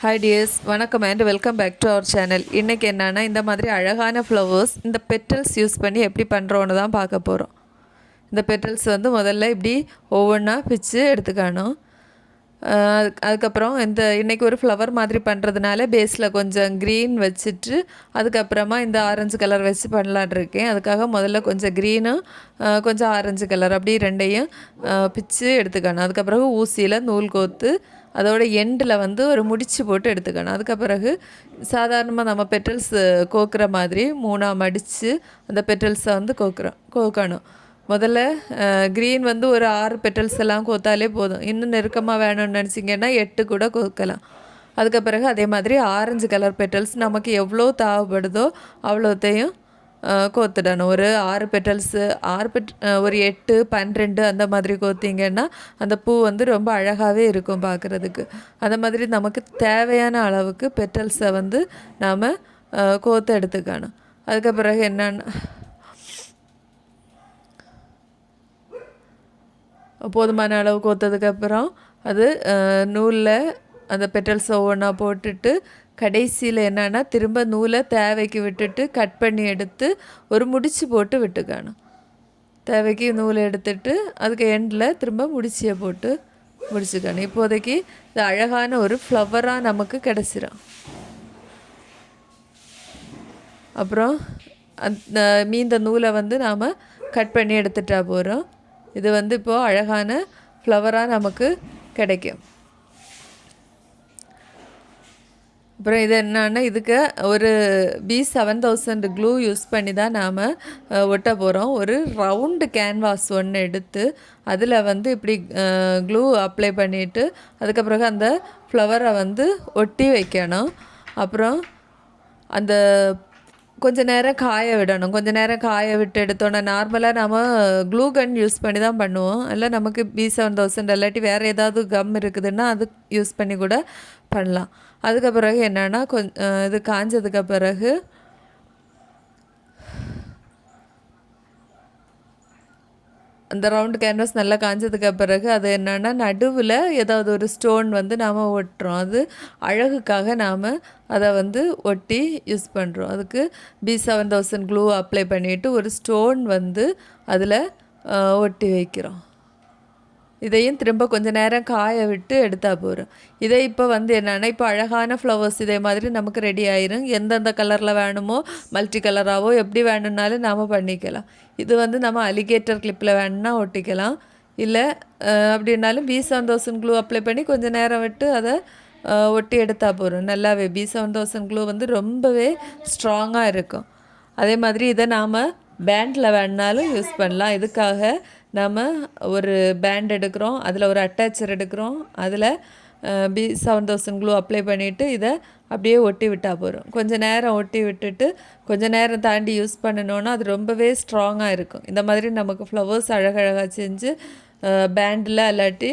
Hi dears, வணக்கம் and welcome back to our channel. இன்றைக்கி என்னென்னா இந்த மாதிரி அழகான ஃப்ளவர்ஸ் இந்த பெட்டல்ஸ் யூஸ் பண்ணி எப்படி பண்ணுறோன்னு தான் பார்க்க போகிறோம். இந்த பெட்டல்ஸ் வந்து முதல்ல இப்படி ஒவ்வொன்றா பிச்சு எடுத்துக்கணும். அதுக்கப்புறம் இன்றைக்கி ஒரு ஃப்ளவர் மாதிரி பண்ணுறதுனால பேஸில் கொஞ்சம் க்ரீன் வச்சுட்டு அதுக்கப்புறமா இந்த ஆரஞ்சு கலர் வச்சு பண்ணலான் இருக்கேன். அதுக்காக முதல்ல கொஞ்சம் க்ரீனும் கொஞ்சம் ஆரஞ்சு கலர் அப்படி ரெண்டையும் பிச்சு எடுத்துக்கணும். அதுக்கப்புறம் ஊசியில் நூல் கோத்து அதோட எண்டில் வந்து ஒரு முடிச்சு போட்டு எடுத்துக்கணும். அதுக்கு பிறகு சாதாரணமாக நம்ம பெட்டல்ஸ் கோக்குற மாதிரி மூணாக மடித்து அந்த பெட்டல்ஸை வந்து கோக்கணும். முதல்ல க்ரீன் வந்து ஒரு 6 பெட்டல்ஸ் எல்லாம் கோத்தாலே போதும். இன்னும் நெருக்கமாக வேணும்னு நினச்சிங்கன்னா 8 கூட கோக்கலாம். அதுக்கு பிறகு அதே மாதிரி ஆரஞ்சு கலர் பெட்டல்ஸ் நமக்கு எவ்வளோ தேவைப்படுதோ அவ்வளோத்தையும் கோத்துடணும். ஒரு 6 பெட்டல்ஸு ஒரு 8 12 அந்த மாதிரி கோத்திங்கன்னா அந்த பூ வந்து ரொம்ப அழகாகவே இருக்கும் பார்க்குறதுக்கு. அந்த மாதிரி நமக்கு தேவையான அளவுக்கு பெட்டல்ஸை வந்து நாம் கோத்து எடுத்துக்கணும். அதுக்கு பிறகு என்னென்னா போதுமான அளவு கோத்ததுக்கப்புறம் அது நூலில் அந்த பெட்டல்ஸை ஒவ்வொன்றா போட்டுட்டு கடைசியில் என்னென்னா திரும்ப நூலை தேவைக்கு விட்டுட்டு கட் பண்ணி எடுத்து ஒரு முடிச்சு போட்டு விட்டுக்கணும். தேவைக்கு நூலை எடுத்துட்டு அதுக்கு எண்டில் திரும்ப முடிச்சியை போட்டு முடிச்சுக்கணும். இப்போதைக்கு இது அழகான ஒரு ஃப்ளவராக நமக்கு கிடச்சிரும். அப்புறம் அந்த மீந்த நூலை வந்து நாம் கட் பண்ணி எடுத்துட்டா போகிறோம். இது வந்து இப்போது அழகான ஃப்ளவராக நமக்கு கிடைக்கும். அப்புறம் இது என்னன்னா இதுக்கு ஒரு B7000 க்ளூ யூஸ் பண்ணி தான் நாம் ஒட்ட போகிறோம். ஒரு ரவுண்டு கேன்வாஸ் ஒன்று எடுத்து அதில் வந்து இப்படி க்ளூ அப்ளை பண்ணிவிட்டு அதுக்கப்புறம் அந்த ஃப்ளவரை வந்து ஒட்டி வைக்கணும். அப்புறம் அந்த கொஞ்சம் நேரம் காய விடணும். கொஞ்சம் நேரம் காய விட்டு எடுத்தோன்னா நார்மலாக நம்ம க்ளூ கன் யூஸ் பண்ணி தான் பண்ணுவோம். இல்லை நமக்கு B7000 இல்லாட்டி வேறு ஏதாவது கம் இருக்குதுன்னா அது யூஸ் பண்ணி கூட பண்ணலாம். அதுக்கு பிறகு என்னென்னா இது காஞ்சதுக்கு பிறகு அந்த ரவுண்டு கேன்வாஸ் நல்லா காஞ்சதுக்கு பிறகு அது என்னென்னா நடுவில் ஏதாவது ஒரு ஸ்டோன் வந்து நாம் ஒட்டுறோம். அது அழகுக்காக நாம் அதை வந்து ஒட்டி யூஸ் பண்ணுறோம். அதுக்கு B7000 க்ளூ அப்ளை பண்ணிவிட்டு ஒரு ஸ்டோன் வந்து அதில் ஒட்டி வைக்கிறோம். இதையும் திரும்ப கொஞ்சம் நேரம் காய விட்டு எடுத்தால் போகிறோம். இதை இப்போ வந்து என்னென்னா இப்போ அழகான ஃப்ளவர்ஸ் இதே மாதிரி நமக்கு ரெடி ஆயிரும். எந்தெந்த கலரில் வேணுமோ மல்டி கலராகவோ எப்படி வேணும்னாலும் நாம் பண்ணிக்கலாம். இது வந்து நம்ம அலிகேட்டர் கிளிப்பில் வேணும்னா ஒட்டிக்கலாம். இல்லை அப்படின்னாலும் B7000 க்ளூ அப்ளை பண்ணி கொஞ்சம் நேரம் விட்டு அதை ஒட்டி எடுத்தால் போகிறோம். நல்லாவே B7000 க்ளூ வந்து ரொம்பவே ஸ்ட்ராங்காக இருக்கும். அதே மாதிரி இதை நாம் பேண்டில் வேணுனாலும் யூஸ் பண்ணலாம். இதுக்காக நம்ம ஒரு பேண்ட் எடுக்கிறோம், அதில் ஒரு அட்டாச்சர் எடுக்கிறோம், அதில் B7000 க்ளூ அப்ளை பண்ணிவிட்டு இதை அப்படியே ஒட்டி விட்டால் போகிறோம். கொஞ்சம் நேரம் ஒட்டி விட்டுட்டு கொஞ்சம் நேரம் தாண்டி யூஸ் பண்ணணுன்னா அது ரொம்பவே ஸ்ட்ராங்காக இருக்கும். இந்த மாதிரி நமக்கு ஃப்ளவர்ஸ் அழகழகாக செஞ்சு பேண்டில் இல்லாட்டி